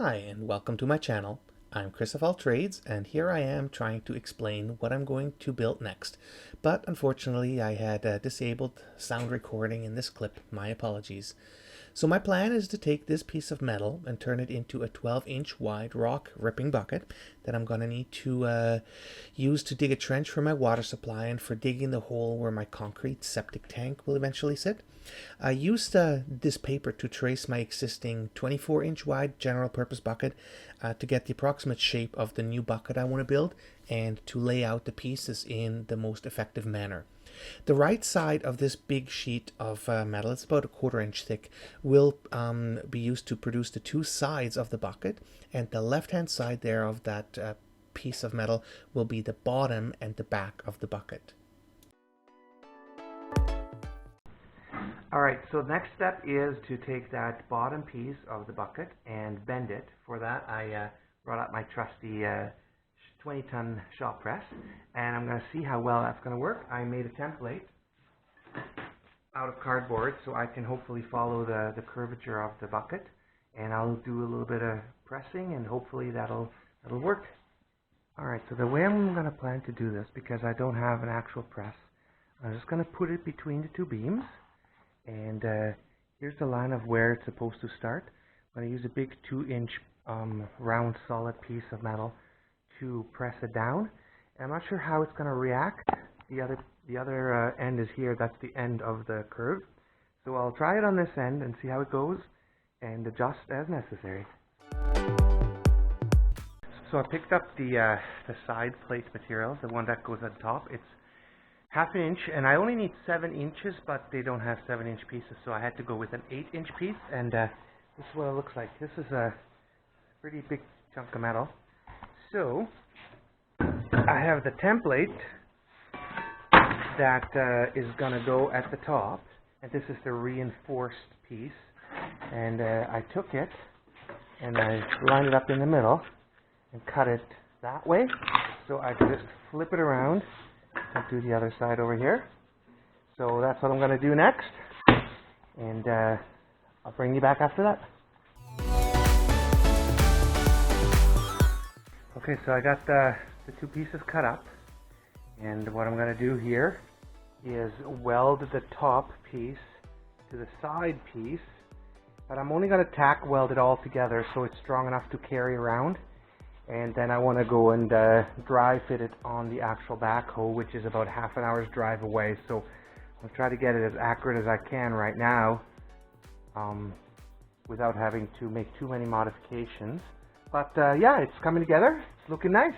Hi and welcome to my channel. I'm Chris of All Trades and here I am trying to explain what I'm going to build next. But unfortunately I had disabled sound recording in this clip. My apologies. So my plan is to take this piece of metal and turn it into a 12-inch wide rock ripping bucket that I'm going to need to use to dig a trench for my water supply and for digging the hole where my concrete septic tank will eventually sit. I used this paper to trace my existing 24-inch wide general purpose bucket to get the approximate shape of the new bucket I want to build and to lay out the pieces in the most effective manner. The right side of this big sheet of metal, it's about 1/4 inch thick, will be used to produce the two sides of the bucket, and the left hand side there of that piece of metal will be the bottom and the back of the bucket. Alright, so the next step is to take that bottom piece of the bucket and bend it. For that I brought out my trusty 20-ton shop press, and I'm going to see how well that's going to work. I made a template out of cardboard so I can hopefully follow the curvature of the bucket, and I'll do a little bit of pressing and hopefully that'll work. Alright, so the way I'm going to plan to do this, because I don't have an actual press, I'm just going to put it between the two beams, and here's the line of where it's supposed to start. I'm going to use a big 2-inch round solid piece of metal to press it down. I'm not sure how it's going to react. The other end is here. That's the end of the curve. So I'll try it on this end and see how it goes and adjust as necessary. So I picked up the side plate material, the one that goes at the top. It's 1/2 inch, and I only need 7 inches, but they don't have 7-inch pieces, so I had to go with an 8-inch piece, and this is what it looks like. This is a pretty big chunk of metal. So I have the template that is going to go at the top, and this is the reinforced piece, and I took it and I lined it up in the middle and cut it that way, so I can just flip it around and do the other side over here. So that's what I'm going to do next, and I'll bring you back after that. Okay, so I got the two pieces cut up, and what I'm going to do here is weld the top piece to the side piece, but I'm only going to tack weld it all together so it's strong enough to carry around, and then I want to go and dry fit it on the actual backhoe, which is about 1/2 an hour's drive away. So I'll try to get it as accurate as I can right now without having to make too many modifications. But yeah, it's coming together. It's looking nice.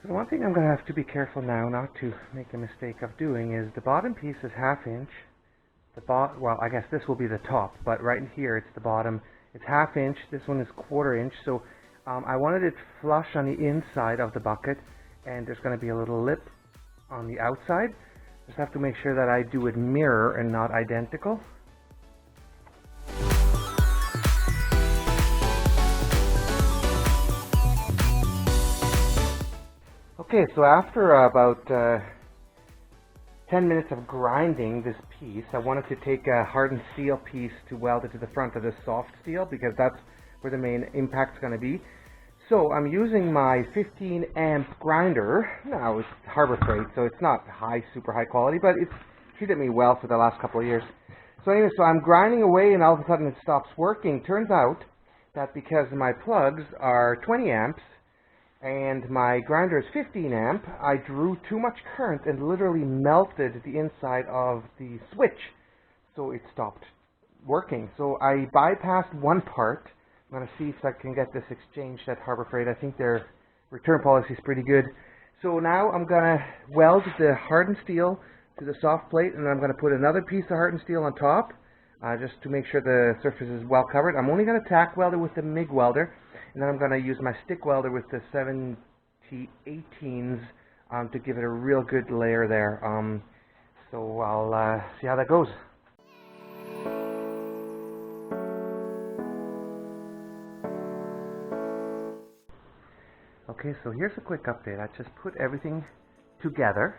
So one thing I'm going to have to be careful now not to make a mistake of doing is the bottom piece is 1/2 inch. Well, I guess this will be the top, but right in here it's the bottom. It's 1/2 inch. This one is 1/4 inch. So I wanted it flush on the inside of the bucket, and there's going to be a little lip on the outside. Just have to make sure that I do it mirror and not identical. Okay, so after about 10 minutes of grinding this piece, I wanted to take a hardened steel piece to weld it to the front of the soft steel, because that's where the main impact's going to be. So I'm using my 15 amp grinder. Now it's Harbor Freight, so it's not super high quality, but it's treated me well for the last couple of years. So anyway, so I'm grinding away and all of a sudden it stops working. Turns out that because my plugs are 20 amps, and my grinder is 15 amp, I drew too much current and literally melted the inside of the switch, so it stopped working. So I bypassed one part. I'm going to see if I can get this exchanged at Harbor Freight. I think their return policy is pretty good. So now I'm going to weld the hardened steel to the soft plate, and I'm going to put another piece of hardened steel on top, just to make sure the surface is well covered. I'm only going to tack weld it with the MIG welder, and then I'm going to use my stick welder with the 7018s to give it a real good layer there. So I'll see how that goes. Okay, so here's a quick update. I just put everything together.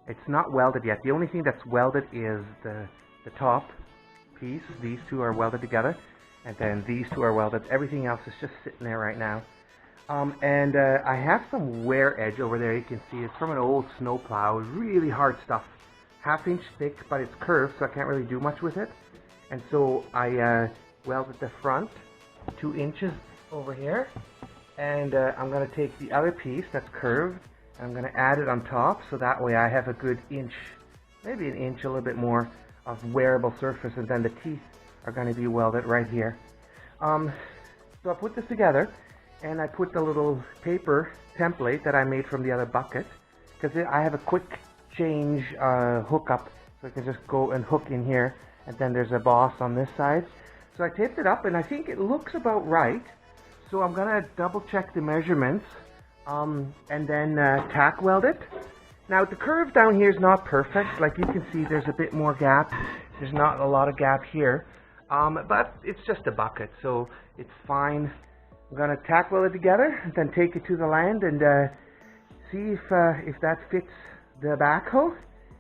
It's not welded yet. The only thing that's welded is the top piece. These two are welded together, and then these two are welded. Everything else is just sitting there right now. I have some wear edge over there. You can see it's from an old snowplow. Really hard stuff. 1/2 inch thick, but it's curved, so I can't really do much with it. And so I welded the front 2 inches over here, and I'm going to take the other piece that's curved, and I'm going to add it on top, so that way I have a good inch, maybe an inch, a little bit more of wearable surface, and then the teeth are going to be welded right here. So I put this together, and I put the little paper template that I made from the other bucket, because I have a quick change hookup, so I can just go and hook in here, and then there's a boss on this side. So I taped it up, and I think it looks about right. So I'm gonna double check the measurements, and then tack weld it. Now the curve down here is not perfect. Like you can see, there's a bit more gap. There's not a lot of gap here, but it's just a bucket, so it's fine. I'm gonna tack weld it together, and then take it to the land and see if that fits the backhoe.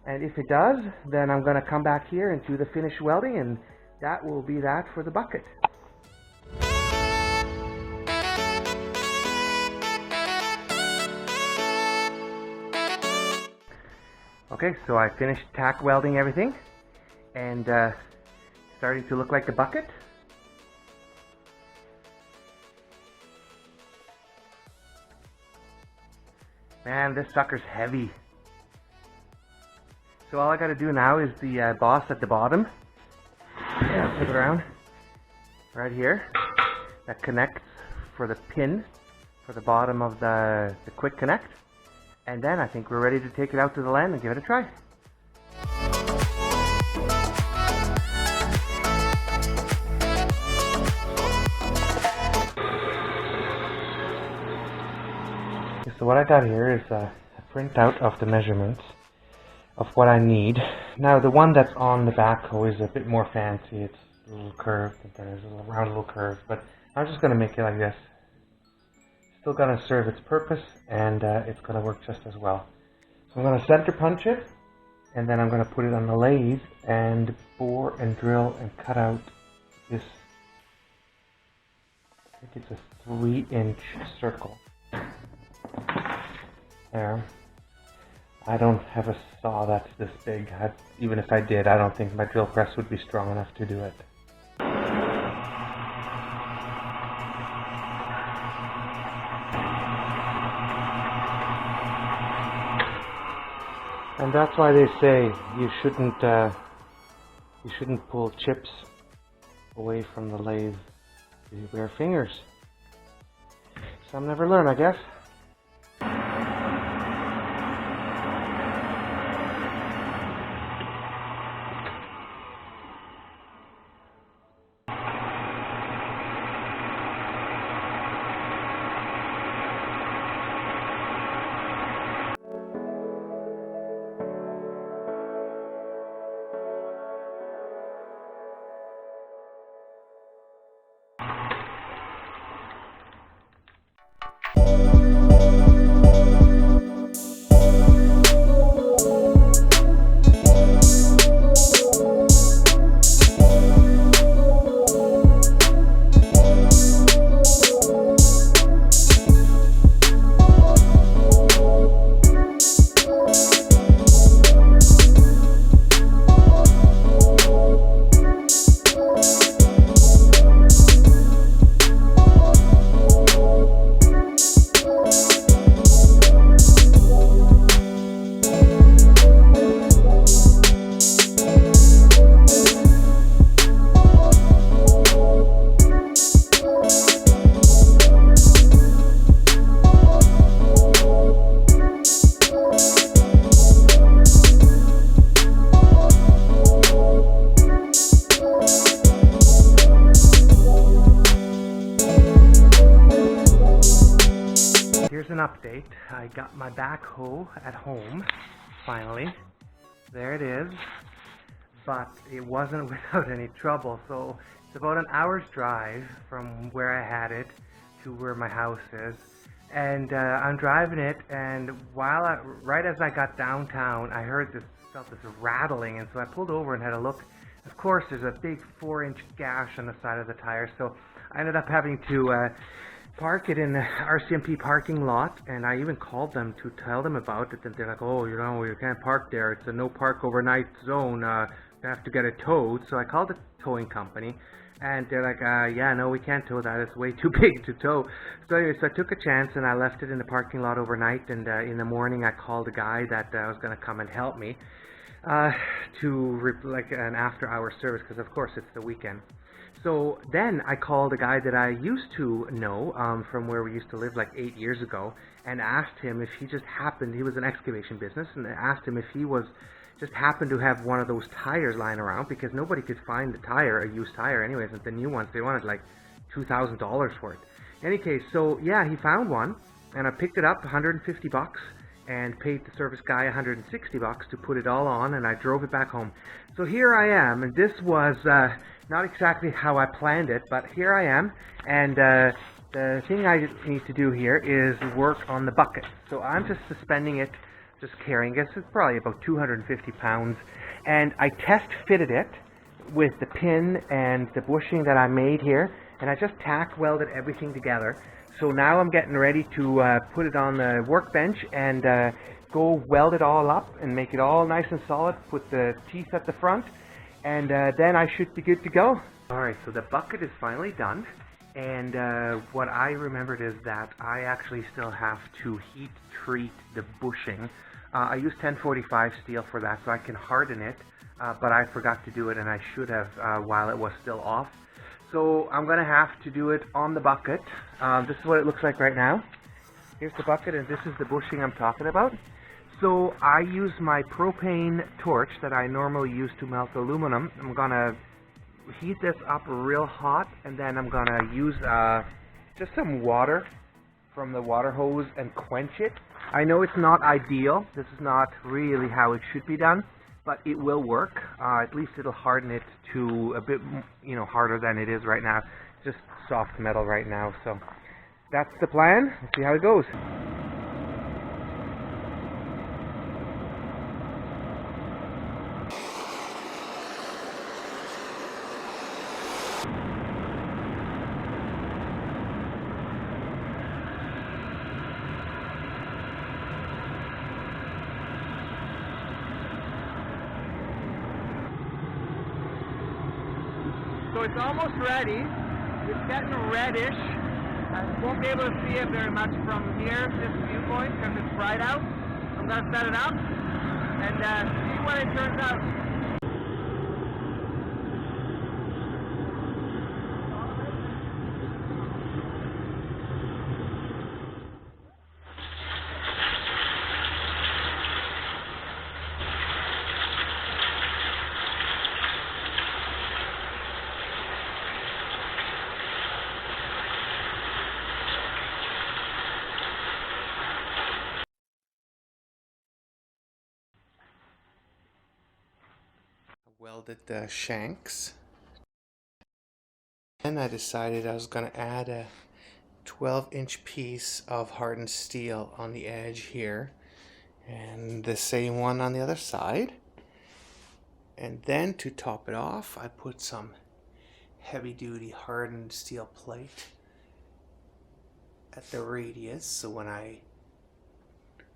And if it does, then I'm gonna come back here and do the finished welding, and that will be that for the bucket. Okay, so I finished tack welding everything, and starting to look like the bucket. Man, this sucker's heavy. So all I gotta do now is the boss at the bottom. Yeah, flip it around. Right here. That connects for the pin for the bottom of the quick connect. And then I think we're ready to take it out to the land and give it a try. So what I got here is a printout of the measurements of what I need. Now the one that's on the backhoe is a bit more fancy. It's a little curved, and there's a round little curve, but I'm just going to make it like this. Still going to serve its purpose, and it's going to work just as well. So I'm going to center punch it, and then I'm going to put it on the lathe and bore and drill and cut out this, I think it's a 3-inch circle. There. I don't have a saw that's this big. Even if I did, I don't think my drill press would be strong enough to do it. And that's why they say you shouldn't pull chips away from the lathe with your bare fingers. Some never learn, I guess. Here's an update. I got my backhoe at home, finally. There it is. But it wasn't without any trouble. So it's about an hour's drive from where I had it to where my house is. And I'm driving it, and right as I got downtown, I felt this rattling, and so I pulled over and had a look. Of course, there's a big 4-inch gash on the side of the tire, so I ended up having to park it in the RCMP parking lot, and I even called them to tell them about it, and they're like, oh, you know, you can't park there, it's a no park overnight zone, you have to get it towed. So I called the towing company, and they're like, yeah, no, we can't tow that, it's way too big to tow. So anyway, so I took a chance and I left it in the parking lot overnight, and in the morning I called a guy that was going to come and help me like an after-hour service, because of course it's the weekend. So then I called a guy that I used to know from where we used to live like 8 years ago, and asked him if he just happened, he was an excavation business, and I asked him if he was just happened to have one of those tires lying around, because nobody could find the tire, a used tire anyways, and the new ones, they wanted like $2,000 for it. In any case, so yeah, he found one, and I picked it up, 150 bucks, and paid the service guy 160 bucks to put it all on, and I drove it back home. So here I am, and this was not exactly how I planned it, but here I am, and the thing I need to do here is work on the bucket. So I'm just suspending it, just carrying it. It's probably about 250 pounds, and I test fitted it with the pin and the bushing that I made here, and I just tack welded everything together. So now I'm getting ready to put it on the workbench and go weld it all up and make it all nice and solid, put the teeth at the front, and then I should be good to go. Alright, so the bucket is finally done, and what I remembered is that I actually still have to heat treat the bushing. I use 1045 steel for that, so I can harden it, but I forgot to do it, and I should have while it was still off. So I'm going to have to do it on the bucket. This is what it looks like right now. Here's the bucket, and this is the bushing I'm talking about. So I use my propane torch that I normally use to melt aluminum. I'm going to heat this up real hot, and then I'm going to use just some water from the water hose and quench it. I know it's not ideal. This is not really how it should be done, but it will work. At least it'll harden it to a bit, harder than it is right now. Just soft metal right now. So that's the plan. Let's see how it goes. So it's almost ready. It's getting reddish. I won't be able to see it very much from here, this viewpoint, because it's bright out. I'm going to set it up and see what it turns out. Welded the shanks, and I decided I was going to add a 12-inch piece of hardened steel on the edge here, and the same one on the other side. And then to top it off, I put some heavy-duty hardened steel plate at the radius, so when I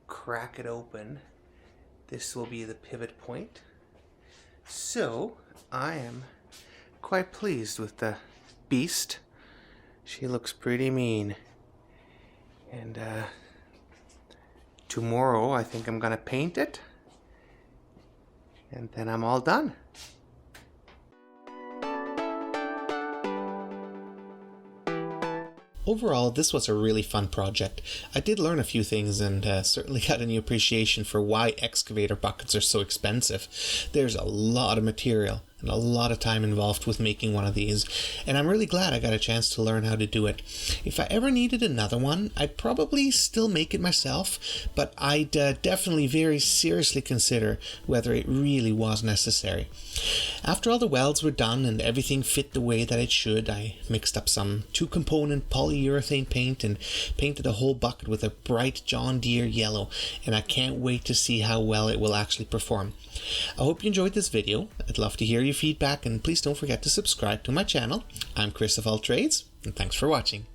crack it open, this will be the pivot point. So I am quite pleased with the beast. She looks pretty mean. And tomorrow I think I'm gonna paint it, and then I'm all done. Overall, this was a really fun project. I did learn a few things and certainly got a new appreciation for why excavator buckets are so expensive. There's a lot of material and a lot of time involved with making one of these, and I'm really glad I got a chance to learn how to do it. If I ever needed another one, I'd probably still make it myself, but I'd definitely very seriously consider whether it really was necessary. After all the welds were done and everything fit the way that it should, I mixed up some 2-component polyurethane paint and painted the whole bucket with a bright John Deere yellow, and I can't wait to see how well it will actually perform. I hope you enjoyed this video. I'd love to hear your feedback, and please don't forget to subscribe to my channel. I'm Chris of All Trades, and thanks for watching.